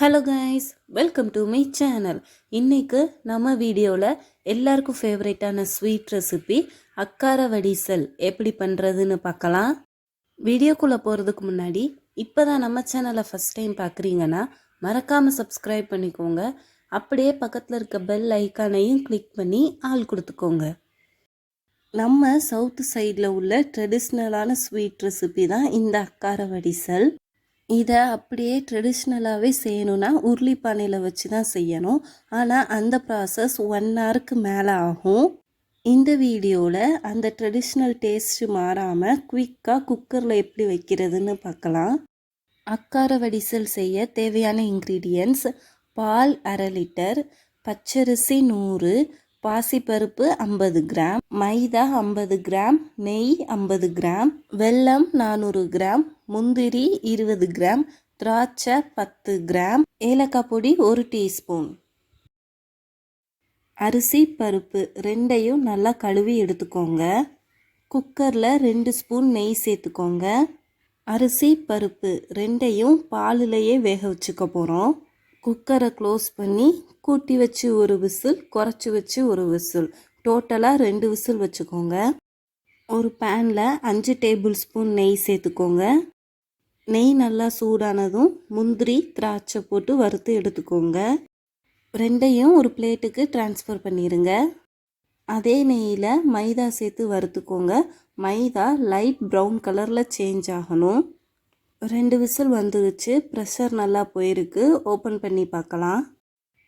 Hello guys, welcome to my channel. இன்றைக்கு நம்ம வீடியோவில் எல்லாருக்கும் ஃபேவரேட்டான ஸ்வீட் ரெசிபி அக்காரவடிசல் எப்படி பண்ணுறதுன்னு பார்க்கலாம். வீடியோக்குள்ளே போகிறதுக்கு முன்னாடி இப்போ தான் நம்ம சேனலை ஃபஸ்ட் டைம் பார்க்குறீங்கன்னா மறக்காமல் சப்ஸ்கிரைப் பண்ணிக்கோங்க. அப்படியே பக்கத்தில் இருக்க பெல் ஐக்கானையும் கிளிக் பண்ணி ஆள் கொடுத்துக்கோங்க. நம்ம சவுத் சைடில் உள்ள ட்ரெடிஷ்னலான ஸ்வீட் ரெசிபி தான் இந்த அக்காரவடிசல். இதை அப்படியே ட்ரெடிஷ்னலாகவே செய்யணுன்னா உருளி பானையில் வச்சு தான் செய்யணும். ஆனால் அந்த ப்ராசஸ் 1 ஹவருக்கு மேலே ஆகும். இந்த வீடியோவில் அந்த ட்ரெடிஷ்னல் டேஸ்ட்டு மாறாமல் குயிக்காக குக்கரில் எப்படி வைக்கிறதுன்னு பார்க்கலாம். அக்காரவடிசல் செய்ய தேவையான இன்க்ரீடியன்ட்ஸ்: பால் 1/2 லிட்டர், பச்சரிசி 100, பாசிப்பருப்பு 50 கிராம், மைதா 50 கிராம், நெய் 50 கிராம், வெல்லம் 400 கிராம், முந்திரி 20 கிராம், திராட்சை 10 கிராம், ஏலக்காய் பொடி 1 டீஸ்பூன். அரிசி பருப்பு ரெண்டையும் நல்லா கழுவி எடுத்துக்கோங்க. குக்கரில் 2 ஸ்பூன் நெய் சேர்த்துக்கோங்க. அரிசி பருப்பு ரெண்டையும் பாலிலேயே வேக வச்சுக்க போகிறோம். குக்கரை க்ளோஸ் பண்ணி கூட்டி வச்சு ஒரு விசில், குறைச்சி வச்சு ஒரு விசில், டோட்டலாக 2 விசில் வச்சுக்கோங்க. ஒரு பேனில் 5 டேபிள் ஸ்பூன் நெய் சேர்த்துக்கோங்க. நெய் நல்லா சூடானதும் முந்திரி திராட்சை போட்டு வறுத்து எடுத்துக்கோங்க. ரெண்டையும் ஒரு பிளேட்டுக்கு ட்ரான்ஸ்ஃபர் பண்ணிடுங்க. அதே நெய்யில் மைதா சேர்த்து வறுத்துக்கோங்க. மைதா லைட் ப்ரௌன் கலரில் சேஞ்ச் ஆகணும். 2 விசில் வந்துருச்சு. ப்ரெஷர் நல்லா போயிருக்கு. ஓப்பன் பண்ணி பார்க்கலாம்.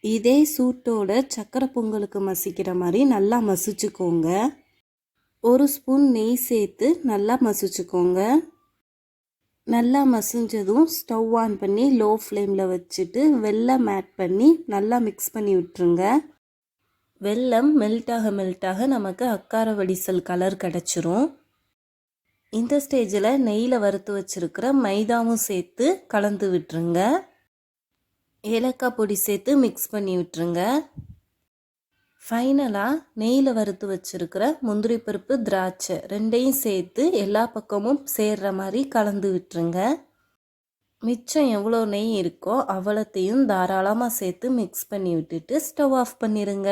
இதே சூட்டோட சக்கரை பொங்கலுக்கு மசிக்கிற மாதிரி நல்லா மசிச்சுக்கோங்க. 1 ஸ்பூன் நெய் சேர்த்து நல்லா மசிச்சுக்கோங்க. நல்லா மசிஞ்சதும் ஸ்டவ் ஆன் பண்ணி லோ ஃப்ளேமில் வச்சுட்டு வெல்லம் ஆட் பண்ணி நல்லா மிக்ஸ் பண்ணி விட்டுருங்க. வெல்லம் மெல்ட்டாக நமக்கு அக்காரவடிசல் கலர் கிடச்சிரும். இந்த ஸ்டேஜில் நெய்யில் வறுத்து வச்சுருக்கிற மைதாவும் சேர்த்து கலந்து விட்டுருங்க. ஏலக்காய் பொடி சேர்த்து மிக்ஸ் பண்ணி விட்டுருங்க. ஃபைனலாக நெய்யில் வறுத்து வச்சுருக்கிற முந்திரி பருப்பு திராட்சை ரெண்டையும் சேர்த்து எல்லா பக்கமும் சேர்கிற மாதிரி கலந்து விட்டுருங்க. மிச்சம் எவ்வளோ நெய் இருக்கோ அவ்வளோத்தையும் தாராளமாக சேர்த்து மிக்ஸ் பண்ணி விட்டுட்டு ஸ்டவ் ஆஃப் பண்ணிடுங்க.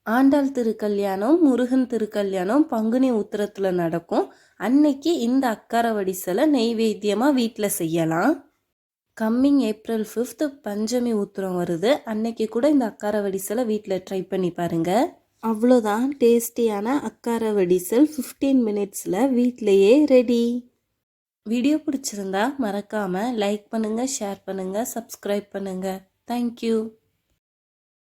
ஆண்டாள் திருக்கல்யாணம், முருகன் திருக்கல்யாணம் பங்குனி உத்திரத்தில் நடக்கும். அன்னைக்கு இந்த அக்காரவடிசலை நெய்வேத்தியமாக வீட்டில் செய்யலாம். கம்மிங் April 5 பஞ்சமி உத்திரம் வருது. அன்னைக்கு கூட இந்த அக்காரவடிசலை வீட்டில் ட்ரை பண்ணி பாருங்கள். அவ்வளோதான், டேஸ்டியான அக்காரவடிசல் 15 மினிட்ஸில் வீட்டிலையே ரெடி. வீடியோ பிடிச்சிருந்தா மறக்காமல் லைக் பண்ணுங்கள், ஷேர் பண்ணுங்கள், சப்ஸ்கிரைப் பண்ணுங்கள். தேங்க்யூ.